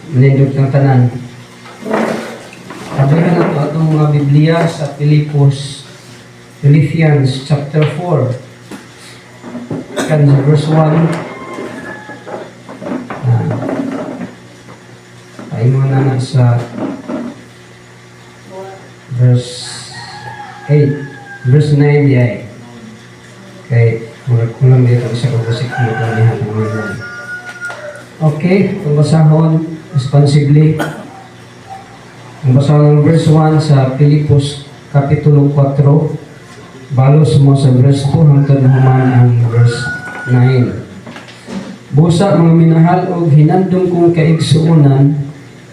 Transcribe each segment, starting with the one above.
Manindog ng tanan. Sabihan na ito atong mga Biblia sa Philippians chapter 4 kan verse 1. Paingon na sa verse 8, verse 9 yay. Okay, kulang dito sa kabusik mo kanihan ng mga. Okay, pagbasahon responsibly. Ang basahon ng verse 1 sa Filipos Kapitulo 4, balos mo sa verse 2 hangtod human ang verse 9. Busa mga minahal og hinandong kong kaigsuunan,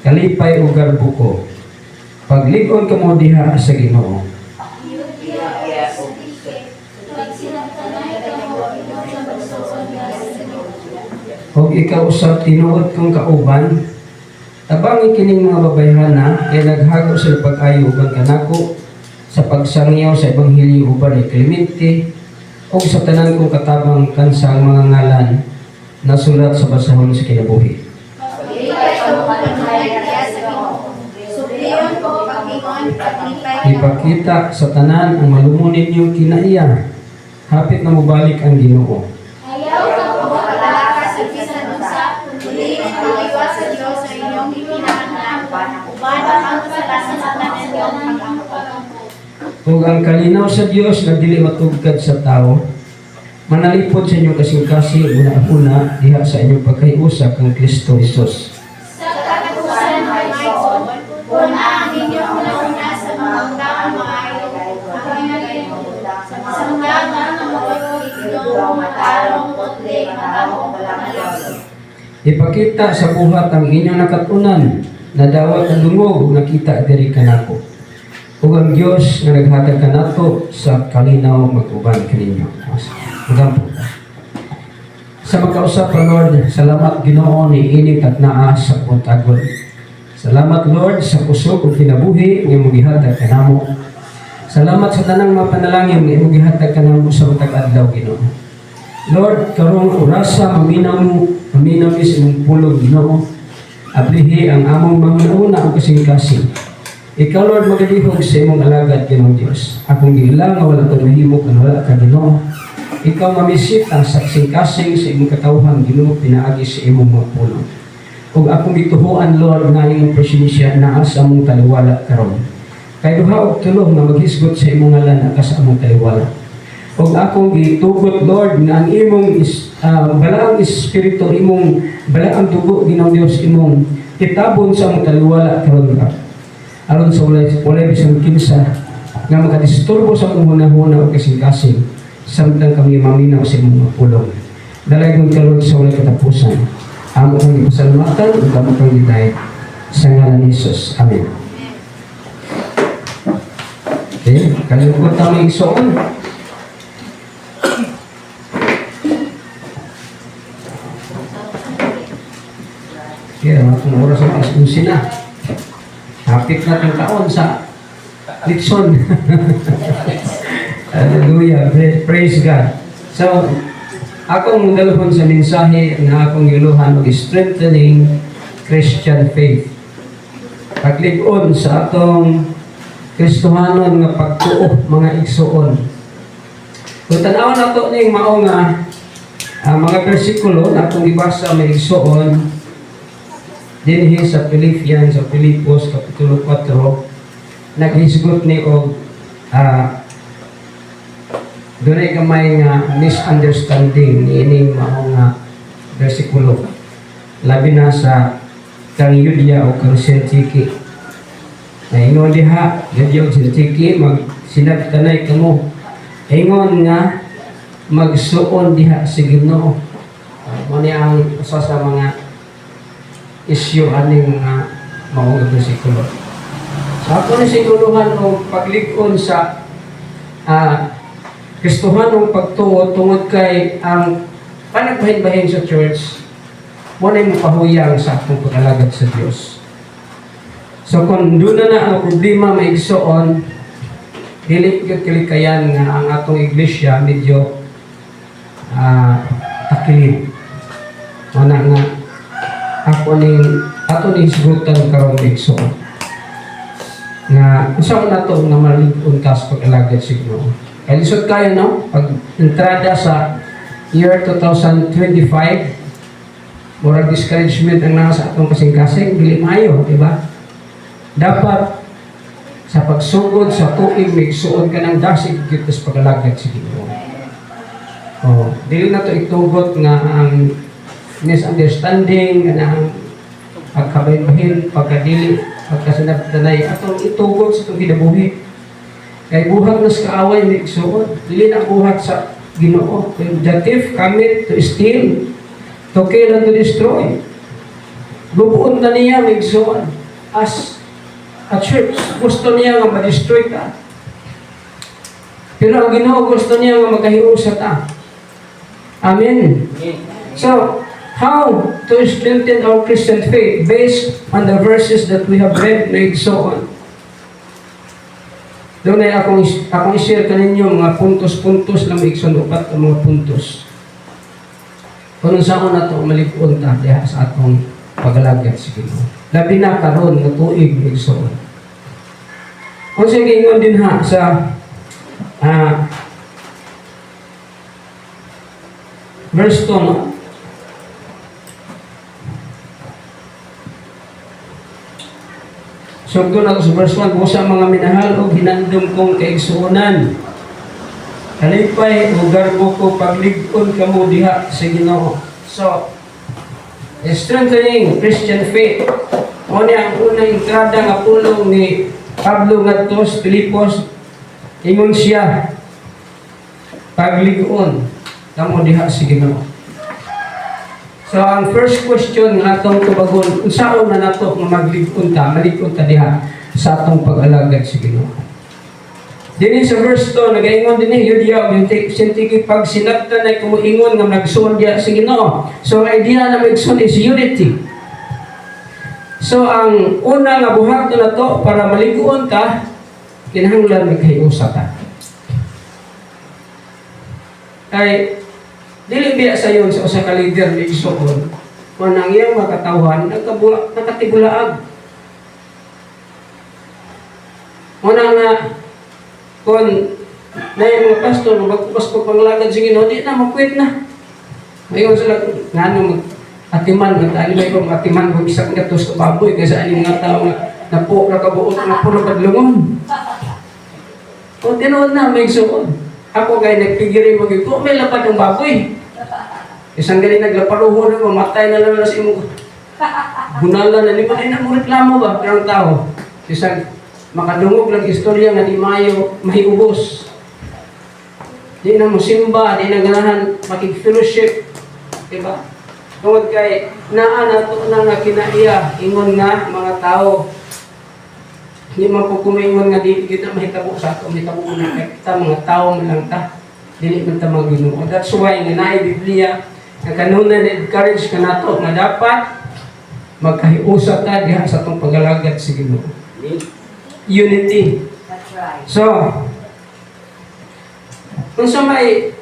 kalipay o garbo ko. Paglig-on ka mo diha sa Ginoo. Og ikaw usab tinuod kong kauban, tabangi kining mga babayhana kay naghago sila pag-ayo uban kanako sa pagsangyaw sa ebanghelyo uban ni Clemente o sa tanan kong katabang kansang mga ngalan na sulat sa basahon sa kinabuhi. Ipakita sa tanan ang malumunin niyong kinaiya, hapit na mubalik ang Ginoo. Ayaw ka po makalaka sa bisan unsa, kundi ang pag-iwas sa Dios sa inyong ipinanganak, uban ang kasalanan sa tanan niyong pag-angkot. Kung ang kalinaw sa Dios na dili matugkad sa tao, manalipod sa inyong kasing-kasing una-una diha sa inyong pagkaiusa kang Kristo Jesus. Sa katapusan may maison, una ang inyong una-una sa mga taong maayo, ang ngayon, sa mga mga inyong matarong putli, matahong malalayo. Ipakita sa buhat ang inyong nakatunan na dawat ang dungog nakita diri kanako. Ug ang Dios nga naghatag kanato sa kalinaw mag-uban kaninyo. Magampo. Sa magkausap Lord, salamat Ginoo ni ining katnaa sa puntagon. Salamat Lord sa kusog ug kinabuhi nga magihatag kanamo. Salamat sa tanang mga panalangin nga imong gihatag kanamo sa matag adlaw Ginoo. Lord, karong orasa maminaw mi sa imong pulong Ginoo. Ablihi ang among mangununa ug kasing-kasing. Ikaw Lord magalihog sa imong alagad Ginoo Dios. Akong giilang nga wala to mahimo kan wala ka Ginoo. Ikaw mamisit ang kasing-kasing sa imong katawhan Ginoo pinaagi sa imong mga pulong. Ug akong gituhuan Lord nga imong presensya naa sa among taliwala karon. Kay duha og tulo nga maghisgot sa imong ngalan akas among taliwala. Ug akong gitugot Lord nga ang imong balaang espiritu imong balaang dugo Ginoo Dios imong itabon sa among taliwala karon aron sa walay bisang kinsa nga makadisturbo sa among hunahuna o kasing-kasing samtang kami maminaw sa imong mga pulong. Dalaygon ka Lord sa walay katapusan. Amo kang ipasalamatan ug amo kang gidayeg sa ngalan ni Jesus. Amen. Okay, kalimutan mo igsoon. Kaya matong oras ang alas-11 na. Hapit na itong taon sa Litson. Hallelujah. Praise God. So, akong dalahon sa mensahe na akong iluhan og strengthening Christian faith. Paglig-on sa atong Kristohanon nga pagtuo mga igsoon. Kung tanawan nato ning mao nga mga bersikulo na akong ibasa may igsoon dinhi sa Philippians sa Filipos Kapitulo 4 naghisgot ni og dunay gamay nga misunderstanding ni ining mao nga bersikulo labi na sa kang Yudia o kang Sintiki. Ingon diha Yudia o Sintiki sinabtanay kamo ingon nga magsuon diha sa Ginoo. Mo ni ang usa sa mga isyu aning mga maong bersikulo. Sa ako ni siguluhan o paglig-on sa Kristohanong pagtuo tungod kay ang panagbahin-bahin sa church muna yung pahuyang sa akong pag-alagad sa Diyos. So kung doon na ang problema may igsoon, dili kalikayan nga ang atong iglesia medyo takilid. Mana nga ako ning ato ni isgutan karon igsoon nga usaw na to nga malig-on ka sa pag-alagad sa Ginoo. Kay lisod kayo no pag entrada sa year 2025 murag discouragement ang nasa atong kasing-kasing dili maayo, di ba? Dapat sa pagsugod sa tuig migsuon ka ng dasig gyud sa pag-alagad sa Ginoo. Oh, dili na to itugot nga ang misunderstanding nga ang pagkabahin, pagkadili, pagkasinabtanay atong itugot sa itong kinabuhi. Kay buhat na sa kaaway ni igsuon, dili na buhat sa Ginoo. The thief cometh to steal, to kill and to destroy. Lubuon na niya igsuon as a church. Gusto niya nga ma-destroy ka. Pero ang Ginoo gusto niya nga magahiusa ta. Amen. So, how to strengthen our Christian faith based on the verses that we have read na igsoon. Doon ay akong i-share kaninyo mga puntos-puntos na maigsoon, upat ang mga puntos. Kung saan na ito malig-on ta diha sa atong pag-alagad sa Ginoo. Labi na karon nga tuig igsoon. Kung sige ingon din ha sa verse 2, no? So doon ako sa verse 1, sa mga minahal o hinandom kong kaigsuunan. Halipay o garbo ko paglig-on kamo diha sa Ginoo. So, strengthening Christian faith. O niya ang unang entrada nga pulong ni Pablo ngadto sa Pilipos, ingon siya paglig-on kamo diha sa Ginoo. So ang first question nga atong tubagon, unsaon na nato nga maglig-on ta, malig-on ta diha sa atong pag-alagad sa Ginoo. Dinhi sa verse 2 nagaingon dinhi Yudiya yung sintigi pag sinabtan ay kumuingon nga nagsuon diha sa Ginoo. So idea na magsuon is unity. So ang una nga buhat na to para malig-on ta, kinahanglan maghiusa ta. Kay dili biya sayon sa usa ka leader ni igsoon manang iyang makatawhan nakatigulaag. Una nga kon na yung mga pastor magpasko panglagad sa Ginoo di na makwit na. Mayon sila ngano atiman nga ali may kong atiman kung isa ka tos ka baboy kasi ani mga tao nga napo ra kabuot na puro padlungon. O tinuod na may igsoon. Ako kay nagpigiri mo ko may lapad ng baboy. Isang gali naglaparuho na mamatay na lang sa imo. Hunala na ni man na mo reklamo ba ang tao. Isang makadungog lang istorya nga di mayo mahiubos. Di na mo simba, di na ganahan makig-fellowship. Diba? Tungod kay naa na to na nga kinaiya ingon nga mga tao. Hindi man po kumingon nga di kita mahitabo sa ato, mahitabo ko na kita, mga tao man lang ta. Dili man ta mag-Ginoo. That's why nga naay Biblia nga kanunay na-encourage ka nato nga dapat magkahiusa ta diha sa atong pag-alagad sa Ginoo. Unity. That's right. So, kung sa may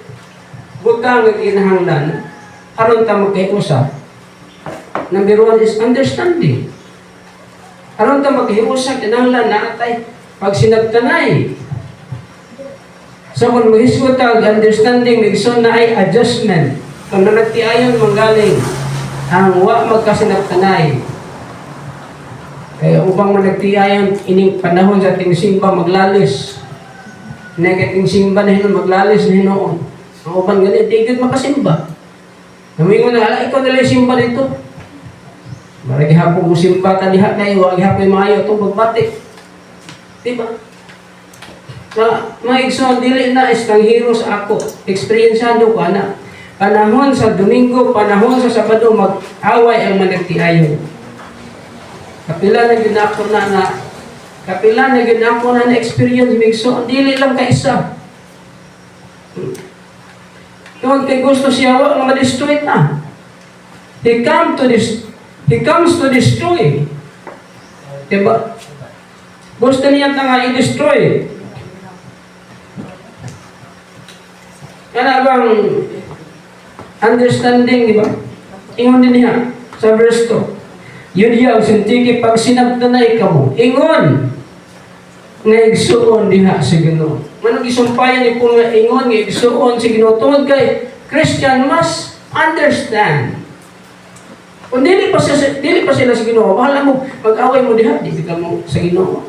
butang nga kinahanglan, aron ta magkahiusa, number 1 is understanding. Aron ta maghiusap kinahanglan na atay pag sinabtanay. So kung mahisgot ta understanding migson na ay adjustment. Kung nagtiayon manggaling ang wa magkasinabtanay. Kaya upang managtiayon ining panahon sa ating simba maglalis. Negating simba na hinon maglalis na hinoon. Ang uban ganit tigid makasimba. Namingon na ala ikaw nalay simba dito. Maragi hapon mo simba ta diha kay wa gihapon maayo tong pagbati. Diba? Na maigsoon dili na estanghero sa ako. Eksperyensado ko ana. Panahon sa Domingo, panahon sa Sabado mag-away ang managtiayon. Kapila na gyud ako kapila na gyud ako na experience migsoon dili lang ka isa. Tungod kay gusto siya wa nga ma-destroy ta. He comes to destroy. Diba? Gusto niya nga i-destroy. Kaya bang understanding, diba? Ingon din niya sa verse 2. Yun yaw, sintiki, pag sinabtanay ka mo, ingon, nga igsuon diha sa Ginoo. Manong isumpayan ni po nga ingon, nga igsuon sa Ginoo. Tungod kay, Christian must understand. Kung dili pa sila sa Ginoo, bahala mo, mag-away mo diha, di ka mo sa Ginoo.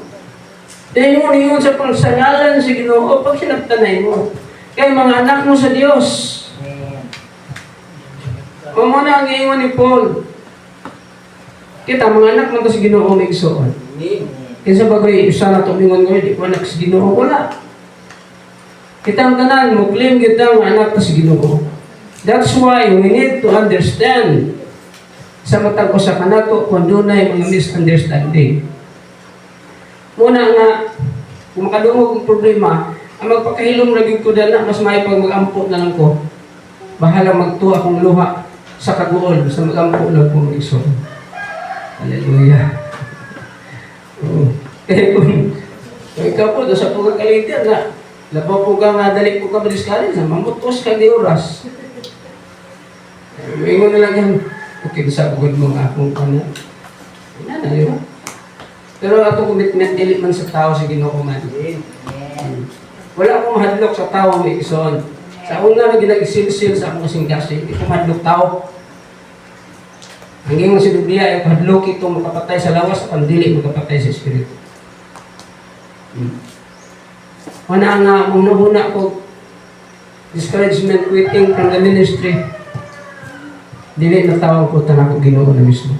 Dahil mo ingon sa pangsangalan sa Ginoo, pag sinabtanay mo. Kay mga anak mo sa Dios. O mo na ang ingon ni Paul. Kita, mga anak mo sa Ginoo may igsuon. Kinsa bagay isa na tumingon ko, di ko anak sa Ginoo, wala. Kita ang tanan mo, claim kita ang anak sa Ginoo. That's why we need to understand sa matag usa kanato kung dunay mga misunderstanding. Muna nga, kung makadungog ang problema, ang magpakahilom lagi ko dala, mas may pag mag-ampo na lang ko. Bahala magtuwa akong luha sa kaguol, sa mag-ampo lang ko mag-igsuon. Hallelujah. Kaya kung ikaw po, sa pagkakalitan na, labaw po ka nga, dali po ka madiskali, sa mamutos ka di oras. Ingon na lang yan, okay, sa pagod mo nga akong ano. Yan na, di ba? Pero atong commitment, dili man sa tao sa Ginoo man. Wala akong mahadlok sa tao, may ison. Sa una na ginag-isil-sil sa akong kasing-kasing, hindi ko mahadlok tao. Ang iyong si Biblia ay padlok itong makapatay sa lawas at ang dili makapatay sa espiritu. Wana nga, una ko discouragement quitting from the ministry. Dili na tawag ko tanang ko Ginoo na mismo.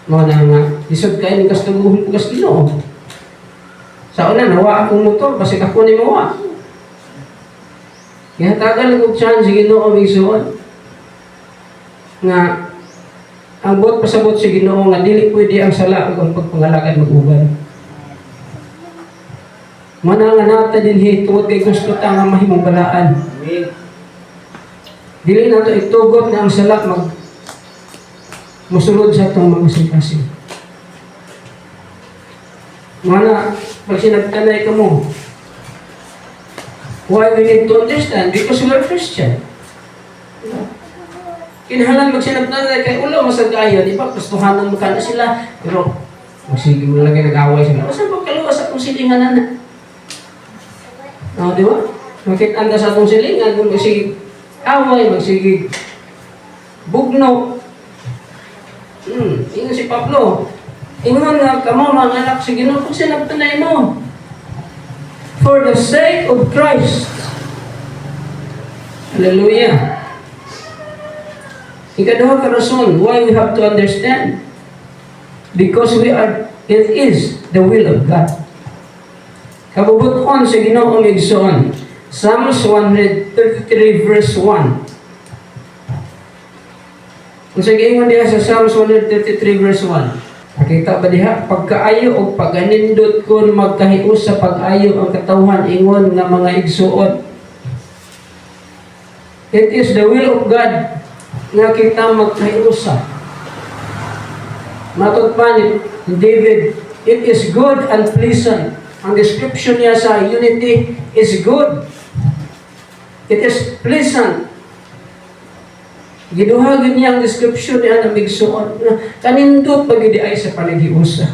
Wana nga, isod kayo ni kastaguhon ko kas Ginoo. Sa una, nawa akong motor, kasi ako ni mawa. Kaya tagal ko chance si Ginoo may suon. Nga ang buot pasabot sa Ginoo nga dili pwede ang sala ug ang pagpangalagad mag-uban. Mana nga nata dinhi tungod kay gusto ta nga mahimong balaan. Amen. Dili nato itugot na ang sala musulod sa atong mga kasing-kasing. Mana pag sinagtanay ka mo, why we need to understand? Because we are Christian. Kinahanglan magsinabtanay kay ulo masagayon, di ba? Gustuhanan mo ka na sila. Pero, magsige mo lang nag-away sila. Saan ba kaluwas sa itong silingan na? Di ba? Makitanda sa itong silingan, magsige away, magsige bugno. Ingon si Pablo. Ingon nga kamo mga anak sa Ginoo, kung sinabtanay mo. For the sake of Christ. Hallelujah. Ikaduha ka rason why we have to understand. Because it is the will of God. Kabubuton sa Ginoo igsoon. Psalms 133 verse 1. Kung sa giingon diha sa Psalms 133 verse 1. Nakita ba diha? Pagkaayo o paganindot kun magkahius sa pag-ayo ang katawhan ingon nga mga igsuon. It is the will of God nga kita magkahiusa. Matod pa ni David, it is good and pleasant. Ang description niya sa unity is good. It is pleasant. Giduhagin niya ang description niya ng migsuon. Kanindot pagidi ay sa panagiusa.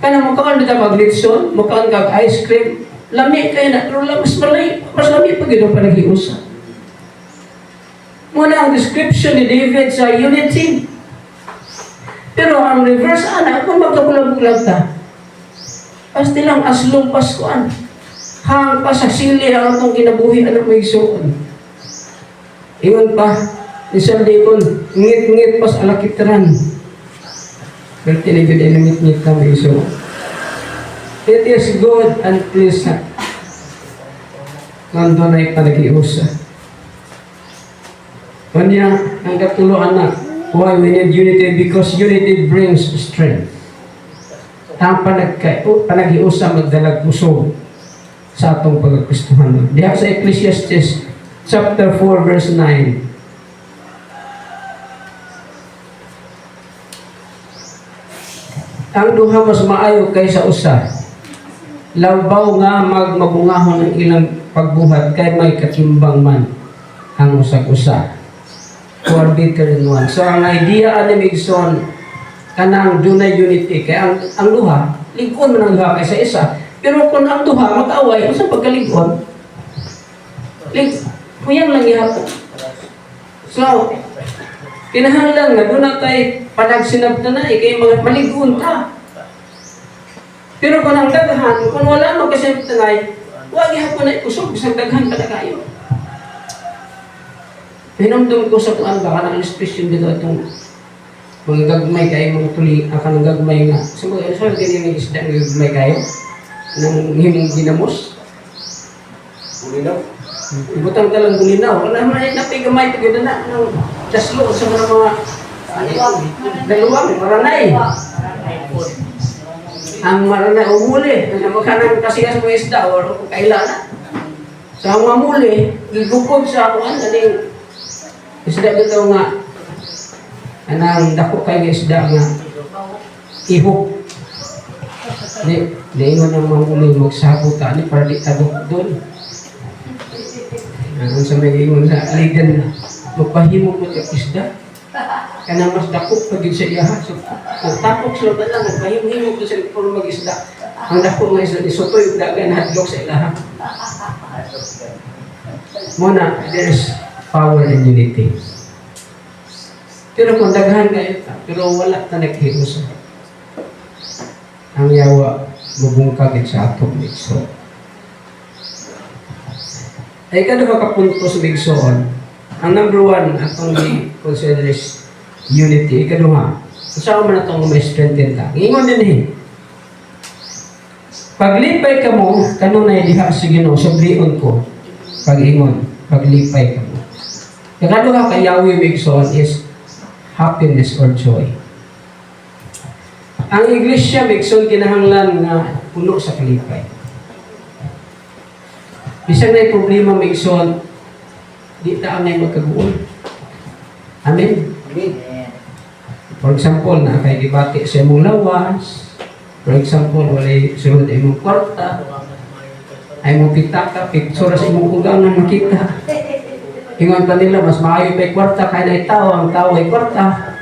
Kana mukaan dito maglitson, mukaan kag ice cream, lami kayo na, pero mas lami pagidi ang panagiusa. Muna ang description ni David sa unity. Pero ang reverse ana, kung magkabulag-bulag ta, pasti lang aslong Paskuan. Hang pa sa sili ang atong kinabuhi ang may igsuon. Ingon pa, isang dikon, ngit-ngit pas alakitran. Pero tinigid ay ngit-ngit na may igsuon. It is good and pleasant. Nandun ay panagiusa. Kanya, ang katuluan na, why we need unity? Because unity brings strength. Ang panagiusa magdalag puso sa atong pagkakristuhan. Diha sa Ecclesiastes chapter 4 verse 9. Ang duha mas maayo kaysa usa. Labaw nga magmabungahon ang ilang pagbuhat kay may katimbang man ang usag-usa. who are better than one. So ang idea ani Migson kanang dunay unity kay ang duha lig-on man ang duha kaysa isa. Pero kung ang duha mag-away unsa pagkalig-on? Kuyang lang gihapon. So kinahanglan nga doon natay panagsinabtan na kay mga malig-on ta. Pero kung ang daghan, kung wala mo kasi tanay, huwag ihapon na ikusog, isang daghan ka na kayo. Hinumdum ko sa tuan baka na expression dito itong mga gagmay kayo, mga tuli, akan ng gagmay nga. Sa mga isang ganyan yung isda ng gagmay kayo, ng himong ginamos. Bulinaw. Ibutang ka lang bulinaw. Wala naman napigamay ito ganda na ng daslo sa mga daluwang, maranay. Ang maranay umuli, ang makanang kasigas mo isda o kaila na. So ang mamuli, gigukod sa akuan, kaning isda dito nga, anang dako kayo isda nga, ihok. Naingon ang mamuli, magsabot ta, para di tabok doon. Ang sa may ingon sa aligan, magpahimog mo yung isda. Kaya mas dako pagin sa iya. So, ang tapok sila na lang, nagpahimog doon sa puro mag-isda. Ang dako nga isda, isutoy yung dagan, hadlok sa ilaha. Muna, there is power in unity. Pero kung daghan kayo, pero wala na naghiusa. Ang yawa, mabungkagit sa atong Migson. Ay kaduha ka punto sa Migson. Ang number one, atong i-consider is unity. Ikaduha, saan man itong may strengthen ka. Ingon din eh. Paglipay ka mo, kanunay diha sa Ginoo, sablion ko. Pag-ingon, paglipay ka mo. Ikaduha ka Yahweh Migson is happiness or joy. Ang iglesia Migson kinahanglan nga puno sa kalipay. Bisag na problema Migson, di ta ang magkaguon. Amen. For example, na kay debate sa imong lawas. For example, walay sunod imong kwarta. Ay mo pitaka, picture sa imong ugang na makita. Ingon pa nila, mas maayo pa'y kwarta kaya na tao, ang tao ay kwarta.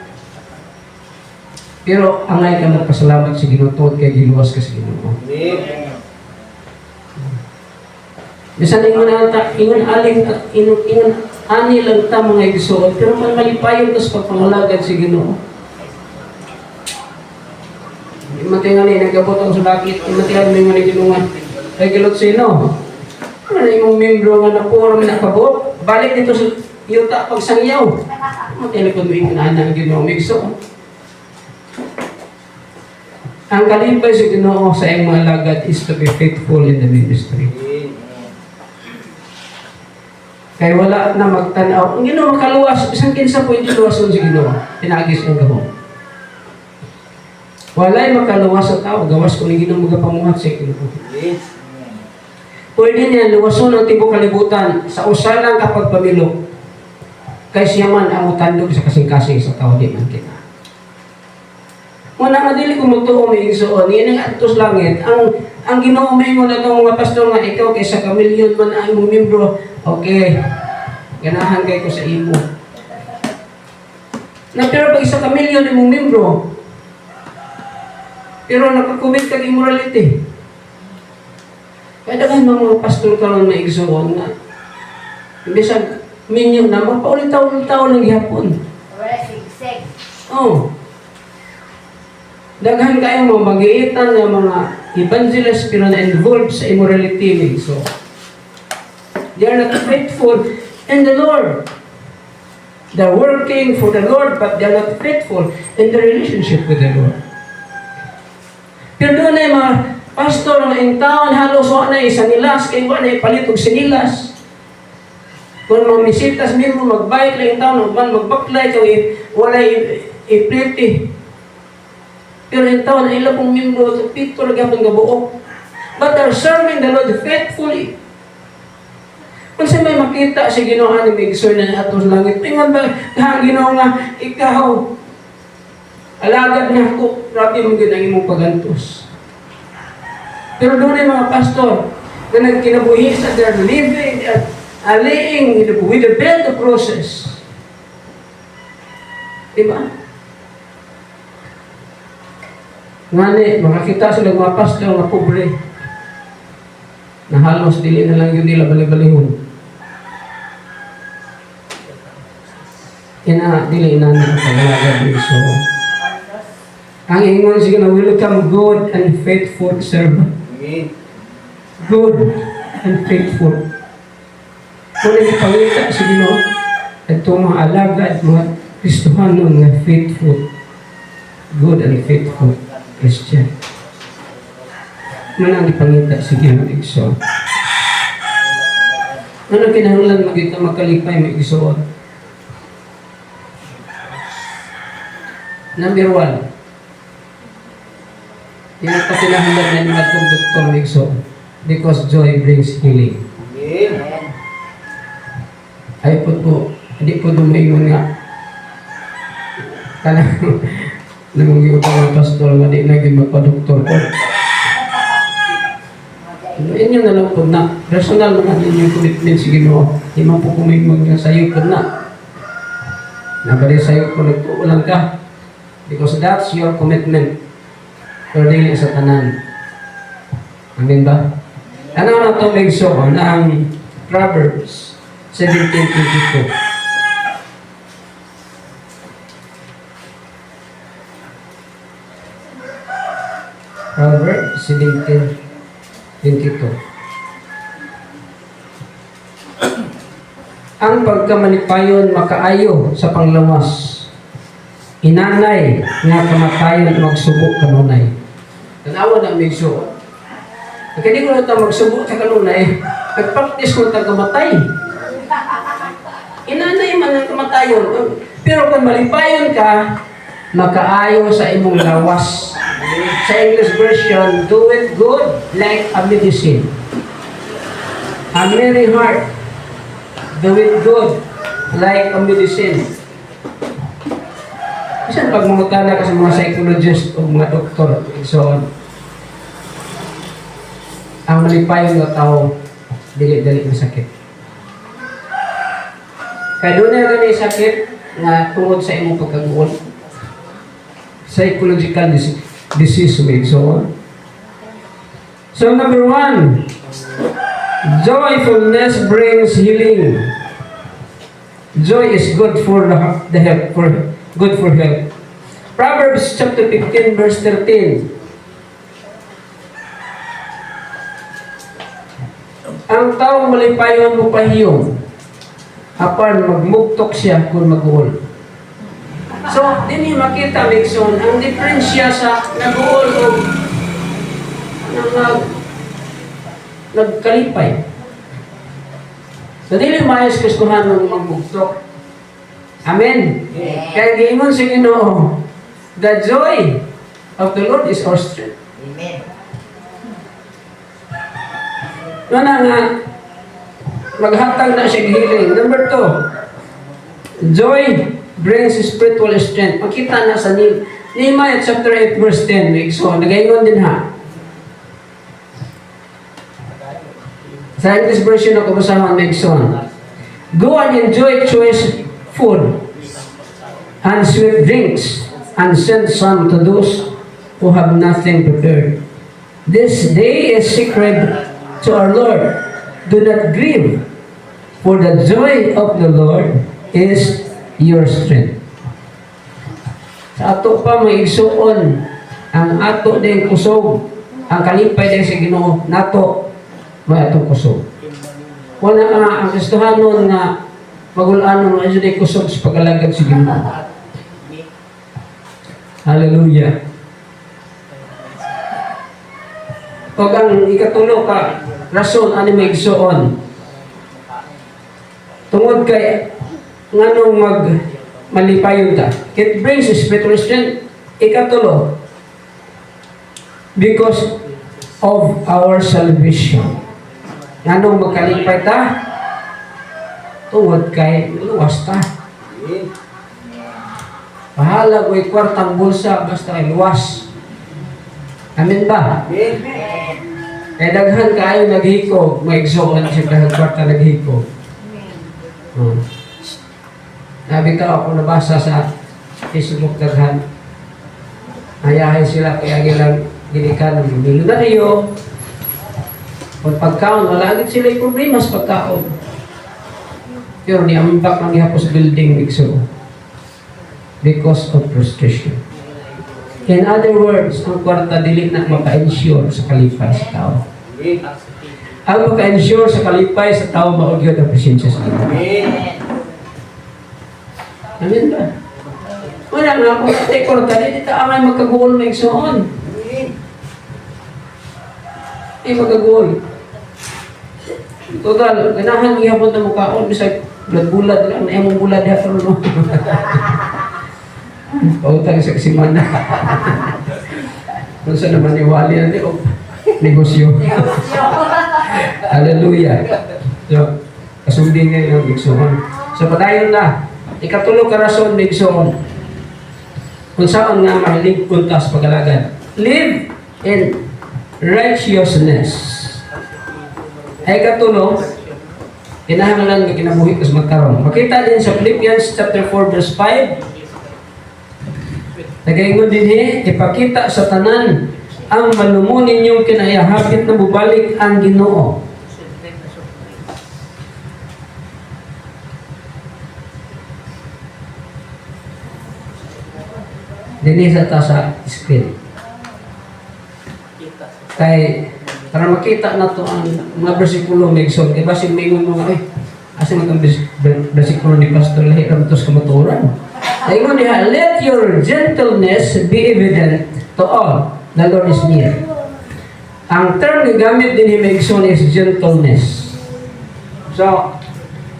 Pero ang ay ka magpasalamat sa ginutod kay giluwas ka sa Ginoo. Bisan ingon ata, ingon aling, ingon ani lang ta mga igsoon, pero man malipayon to sa pagpangalagad sa Ginoo. Imatingan ni nagabot ang sulakit, imatingan mo yung ginungan. Ay kilot sino? Ano na yung membro nga na puro nakabot? Balik dito sa yuta pagsangyaw. Matilikod mo yung nana Ginoo Migson. Ang kalipay sa Ginoo sa iyong mga lagad is to be faithful in the ministry. Kaya wala na magtanaw. Ang Ginoo makaluwas, isang kinsa po hindi luwason sa Ginoo. Tinagis ang gahong. Walay makaluwas sa tao, gawas ko ni Ginoo magapamuhat sa Ginoo. Pwede niya luwason ang tibok kalibutan sa usalang kapag pamilok. Kaya siya man ang utandog sa kasing-kasing sa tao di man kita. Muna madili kung magtuo may igsoon, yan ang atos langit. Ang Ginoo may mo na itong mga pastor nga ikaw kaysa kamilyon man ang mong membro, okay, ganahan kayo ko sa imo. Na pero pag isa kamilyon ang mong membro, pero nakakumit kag immorality. Kaya dahil mga pastor karon may igsoon nga, imbesag minyo na, magpaulit-taon lang gihapon. Oh. Daghan kayo mga magiitan ng mga evangelist pero na-involved sa immorality. So, they are not faithful in the Lord. They're working for the Lord but they are not faithful in the relationship with the Lord. Pero doon ay mga pastor nga in town, halos wala na isa nilas, kaya wala na ipalitog sinilas. Kung mga misitas, may mo mag-bike lang in town, mag-backlight, wala i-pretty. Pero in town, ay ilang pong membro, sa pito lagi akong gabuok. But they're serving the Lord faithfully. Kung sa may makita si Ginoo ni Migson na atos langit, tingnan ba, Ginoo nga, ikaw, alagad na ako, grabe mong ginang imong pagantos. Pero doon ay mga pastor na nagkinabuhi sa they're living, they're allaying with the bed of process. Diba? Ngani, makakita sila mga pastor nga pobre. Na halos dili na lang yun nila bali-balihon. Dili na nila kalaga so. Ang ingon sige na welcome good and faithful servant. Amen. Good and faithful. Kung ipangita sa Ginoo, ito mga alaga at mga Kristohano nga faithful. Good and faithful Christian. Manang ipangita sa Ginoo igsoon. Ano kinahanglan magita makalipay may igsoon? Number 1. Yung kakinahanglan na yung atong doktor may igsoon. Because joy brings healing. Amen. Ay po, hindi po dumayon nga. Kanang namang ko ang pastor nga di naging magpa-doktor ko. Inyo na lang po na personal naman inyong commitment sa Ginoo. Di man po kumimog nga sayo po na. Nabali sayo po nagtuulan ka. Because that's your commitment. Your daily sa tanan. Amen ba? Ano na ito may so na ang Proverbs 17:22. Proverbs 17:22. Ang pagkamalipayon makaayo sa panglawas. Inanay nga kamatayon magsubo kanunay. Tanawa na may so. Kaya ko na ito magsubo sa kanunay, nag-practice ko ito kamatay. Inanay man ang kamatayon. Pero kung malipayon ka, makaayo sa imong lawas. Sa English version, do it good like a medicine. A merry heart, do it good like a medicine. Kasi pag mangutana ka sa mga psychologist o mga doktor, so ang malipayon na tao, dili-dili na sakit. Kaya doon na gani sakit na tungod sa imong pagkaguol. Psychological disease may so on. So number 1, joyfulness brings healing. Joy is good for the health, good for health. Proverbs chapter 15 verse 13. Ang taong malipayon mo pahiyon, apan magmugtok siya kung mag-uol. So, din yung makita, Mixon, ang diferensya sa nag-uol o nagkalipay. So, dili maayos Kristohan ng magmugtok. Amen? Kaya giingon sa Ginoo, the joy of the Lord is our strength. Amen. Ano nga, maghatag na siya healing. Number 2, joy brings spiritual strength. Makita na sa Nehemiah chapter 8 verse 10. So, nagaingon din ha. Sa English version ako basahan, Nixon. Go and enjoy choice food and sweet drinks and send some to those who have nothing prepared. This day is sacred to our Lord. Do not grieve, for the joy of the Lord is your strength. Sa ato pa may igsuon, ang ato din kusog, ang kalipay din sa Ginoo nato, may atong kusog. Wala nga ang Kristohanon nga magulanon nga din kusog sa pag-alagad sa Ginoo. Hallelujah. Pag ang ikatulo ka, rason ano may igsuon. Tungod kay nganong malipayon ta. It brings spiritual strength. Ikatulo, because of our salvation. Nganong magkalipay ta? Tungod kay luwas ta. Bahala ko'y kwartang bulsa basta ay luwas. Amen ba? Kaya daghan kayo naghiko, may igsuon siya dahil kwarta naghiko. Sabi ka ako nabasa sa Facebook daghan. Ayahay sila kaya gilang ginikan ng milyonaryo. Kung pagkaon, wala agad sila yung problema sa pagkaon. Pero niambak ng ihapos building igso because of frustration. In other words, ang kwarta dili na maka-ensure sa kalipay sa tao. Ang maka-ensure sa kalipay sa tao maugyod ang presensya sa Ginoo. Amen ba? Wala nga kung natin kwarta, dili ta amay magkaguol na igsoon. Magkaguol. Total, ganahan ihapon na mukhaon, bisag bulad lang, na imong bulad ya pero no. Pautang sa kasimana. Kung saan naman iwali yan, negosyo. Hallelujah. So, kasundin ngayon ang bigsoon. So, padayon na. Ikatulog ka rason, bigsoon. Kung saan nga mahilig punta sa pag-alagad. Live in righteousness. Ay katulong, kinahanglan nga kinabuhi kas magkaroon. Makita din sa Philippians chapter 4 verse 5. Nagaingon din ipakita sa tanan ang malumo ninyong kinayahapit na bubalik ang Ginoo. Dini sa tasa screen. Kay para makita na to ang mga bersikulo may igsoon. Kaya basin may ingon mga asa nga bersikulo ni Pastor Lahi Ramtos kamaturan. Ayun niya, let your gentleness be evident to all. The Lord is near. Ang term na gamit din ni Megson is gentleness. So,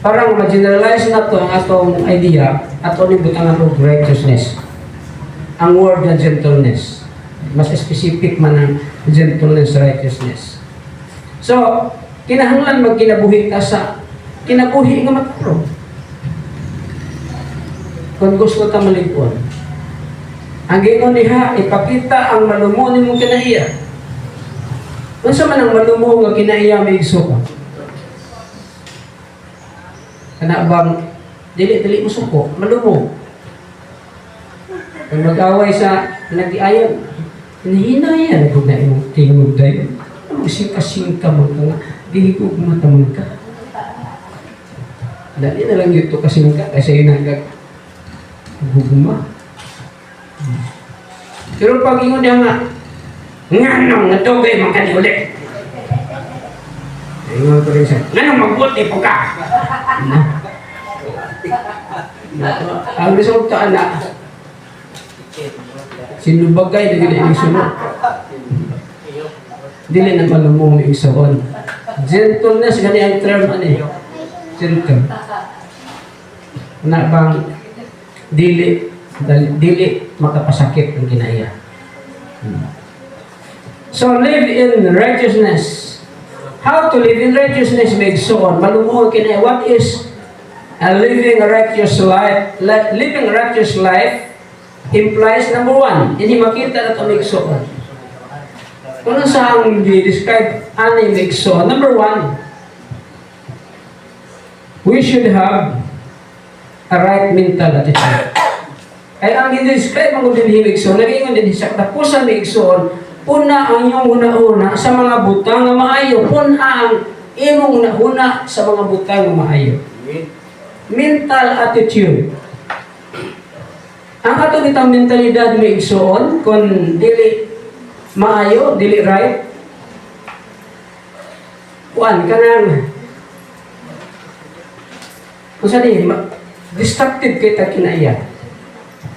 parang ma-generalize na to ang atong idea at ni butangan of righteousness. Ang word na gentleness. Mas specific man ang gentleness, righteousness. So, kinahanglan magkinabuhi ka sa kinabuhi nga mataro. Kung gusto ta maligpon. Ang gingon niya, ipakita ang malumo ni mong kinaiya. Kung sa man ang malumo nga kinaiya may igsuko. Kana bang dili mo suko, malumo. Kung mag-away sa nag-iayan, hinahinaya na kung na imong tingog tayo. Singka-singka mo ka, dihigog matamang ka. Dali na lang yun ito kasingka, kasi yun ang guguma. Pero pag ingon niya nga, nganong natugay makani ulit. Ingon ko rin siya, nganong magbuti po ka? Ang resulta na, sinubagay na gila yung sunod. Dili na malumong yung isaon. Gentleness, gani ang term ano eh. Gentle. Na bang dili makapasakit ang kinaiya. So live in righteousness. How to live in righteousness makes so on. Malumong ang kinaiya. What is a living a righteous life? Living a righteous life implies number one, hindi makita na ito migsoon. Kung ano saan i-describe ano yung migsoon? Number one, we should have a right mental attitude. Kaya ang i-describe ang din migsoon, naging din sa katapusan migsoon, puna ang iyong una-una sa mga butang na maayo. Puna ang iyong una-una sa mga butang na maayo. Mental attitude. Ang ato itang mentalidad may igsoon, kung dili maayo, dili right, kuan ka nang, kung saan distracted kita kinaya.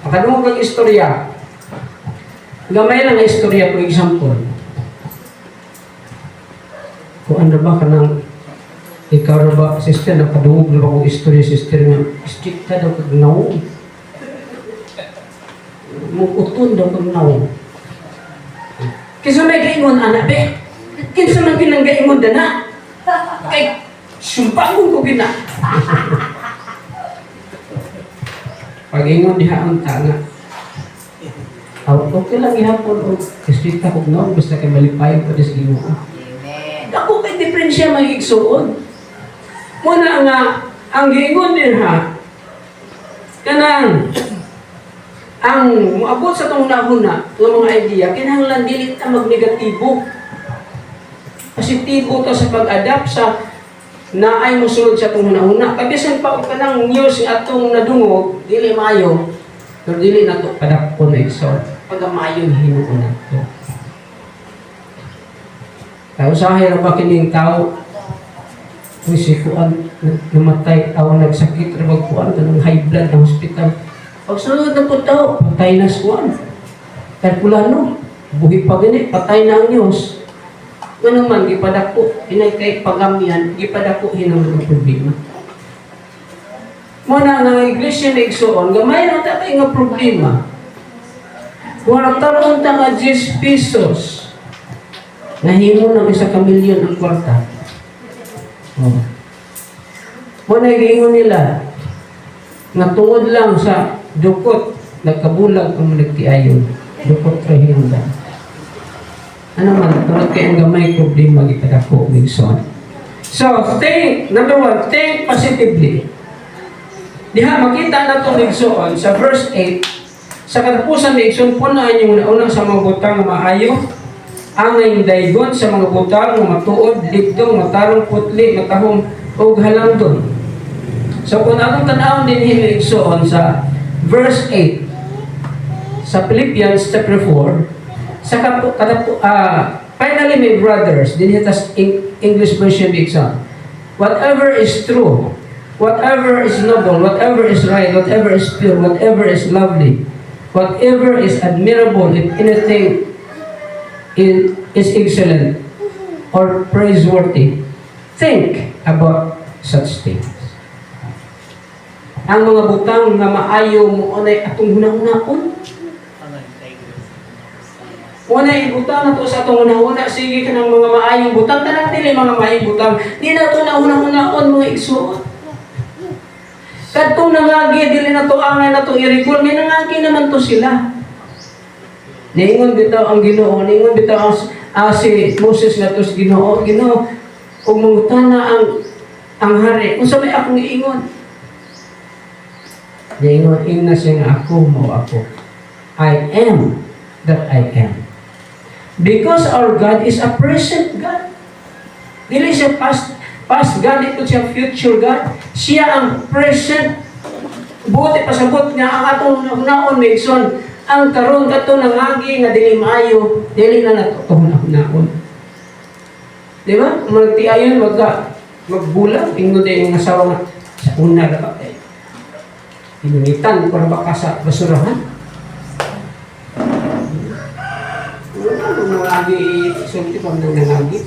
Makadungog ang istorya. Gamay lang ang istorya for example. Kung ano ba ka nang, ikaw na ba, sister, nakadungog na ba kong istorya, sister, nga, strict ka daw kagnaw. Mukutun daw kagnaw. Kisa may gaingon, anak, be. Kinsa man pinanggaingon dana. Kay, sumpangon ko gina. Pag-ingon diha ang tanga. Okay lang ihapon o kastrita ko noon, basta kay malipayon ko sa Ginoo. Amen. Ako kay diferensya magigsuon. Muna nga, ang giingon din ha, kanang, ang moabot sa itong hunahuna ng mga idea, kinahanglan dili ta mag-negatibo. Positibo to sa pag-adapt sa naay mosulod sa itong hunahuna. Kabisan pa ka ng news atong nadungog, dili maayo, pero dili na ito padapon na iso. Pag maayo hinuon na ito. Kaya usahay na ba kining tao? Kung si Kuan namatay, tao nagsakit, rabag Kuan, kanang high blood na hospital. Pag sunod na po tao, patay na si Kuan. Kalkulano, buhi pa gani, patay na ang Diyos. Ano man, gipadako, inay kay pagamihan, gipadako hinang ng problema. Muna nga iglesia na igsoon, gamay na tatay nga problema. Kung nagtaroon ta nga 10 pesos, nahimo ng 1 milyon ang kwarta. Oh. Muna giingon nila, nga tungod lang sa dukot, nagkabulag kung nagtiayon, dukot rahinda. Ano man, tungod kay ang gamay problema gipadako igsoon. So, think, number 1, think positively. Diha, makita na itong igsoon sa verse 8, sa katapusan ng igsoon, punaan yung una sa mga butang na maayo, angay daygon sa mga butang na matuod, ligdong, matarong putli, matahong, o halangdon. So, kung atong tanawon din yung igsoon sa verse 8, sa Philippians chapter 4, sa finally, my brothers, din hitas English version igsoon, whatever is true, whatever is noble, whatever is right, whatever is pure, whatever is lovely, whatever is admirable, if anything is excellent or praiseworthy, think about such things. Ang mga butang nga maayo mo unay atong hunahunahon. Unay butang na to sa atong hunahuna, sige ka ng mga maayong butang, kanang dili mga maayong butang, di na to na hunahunahon mga igsuon. Kadtong nangagi, dili na to angay na to i-recall, may nangagi naman to sila. Niingon bitaw ang Ginoo, niingon bitaw ang si Moses na to sa Ginoo, Ginoo, kung mangutan na ang hari, kung sabay akong iingon. Niingon, na siya nga ako, mo ako. I am that I am. Because our God is a present God. Dili siya past God, ito siya future God. Siya ang present. Buti pasabot nga ang atong naon Megson, ang karon kato nangagi nga dili maayo, dili na natutong naon. Di ba? Magtiayon magbulag, ingno din yung asawa nga sa una na ba? Pinunitan para baka sa basurahan. Ano nangagi, sulti pa nangagi.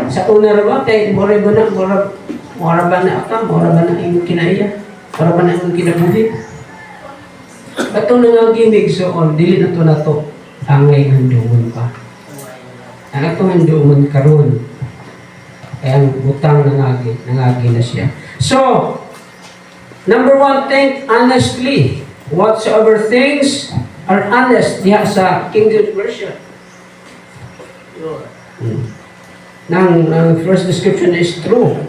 Sa una na ba, kay mora ba na ka, mora ba na yung kinaiya, mora ba na yung kinabuhi. Katong nangagimig soon, dili na to, angay handungon pa. Ang atong handungon karon, kaya ang butang nangagi na siya. So, number 1, think honestly. Whatsoever things are honest, diha sa King James Version. Nang first description is true.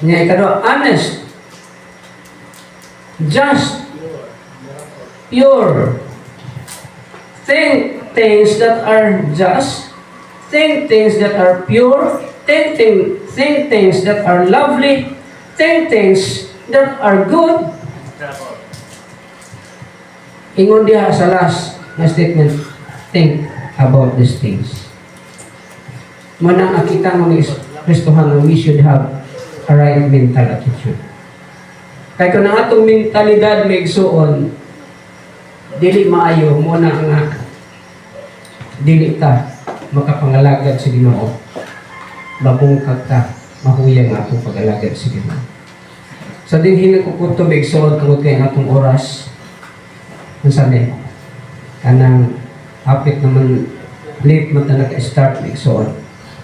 Niya ikado, honest, just, pure. Think things that are just, think things that are pure, think things that are lovely, think things that are good. Ingon diha sa last na statement, think about these things. Muna nakita ng Kristohan na we should have a right mental attitude. Kaya kung ang atong mentalidad may igsuon, dili maayo, muna nga dili ta makapangalagad sa Ginoo. Mabungkag ka, mahuyang nga atong pag-alagad sa Ginoo. Sa dinhin ko kuto may igsuon tungod kay ang atong oras, ang sabi, kanang hapit naman late man talaga start may igsuon.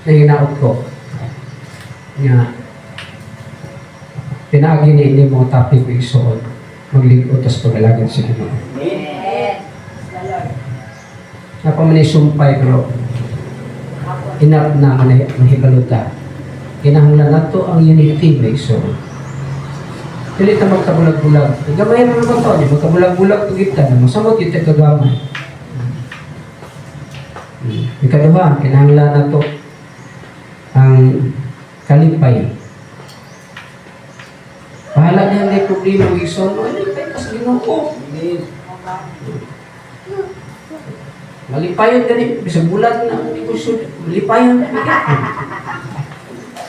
Nanginaot ko nga pinagi ni mo topic may igsuon, magligot tas pag-alagad sa Ginoo. Napamanisumpay pero inap na mahibaluta. Kinahanglan nato ang unity may igsuon. Dili ta magkabulag-bulag. Gamay mo naman to, niya magkabulag-bulag to kita na masamot kita kagamay. Ikaduha, kinahanglan na to ang kalipay. Bahala niya may problema ng ison, malipay ka sa Ginoo. Malipayon ka ni, bisag bulan na ang negosyo, malipayon ka ni.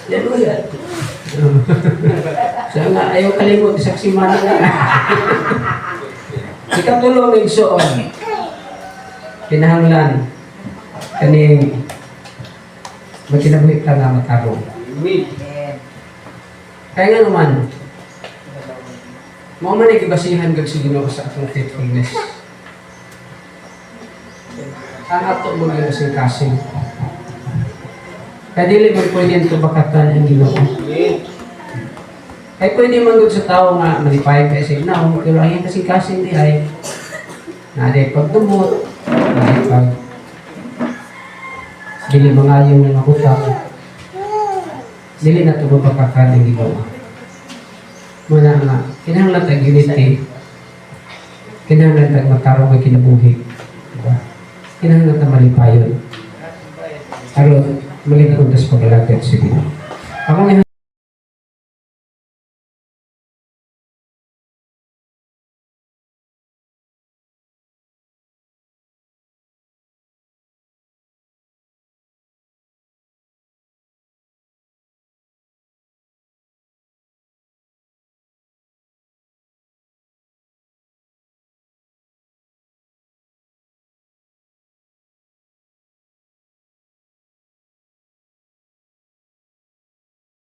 Yan o yan. So nga, ayaw kalimot, isaksi man na. Ikatulong ng igsoon. Kinahanglan. Kaning magkinabuhi ka nga matarong. Kaya nga naman, mo man ikibasihan kag sa Ginoo sa atong faithfulness. Ang ato mo yung kasing-kasing. Kaya dili mo pwede ito bakatan ang Ginoo. Ay pwede man gud sa tao nga malipay kasi na pero ayan kasing-kasing di ay naday pagdumot, naday pag dili mangayong na makutak. Dili na ito bakatan ang Ginoo. Muna nga, kinahanglan tag unity, kinahanglan tag matarong ang kinabuhi. Diba? Kinahanglan tag malipayon. Pero, malipuntas paglalagay sa Ginoo. Ako nga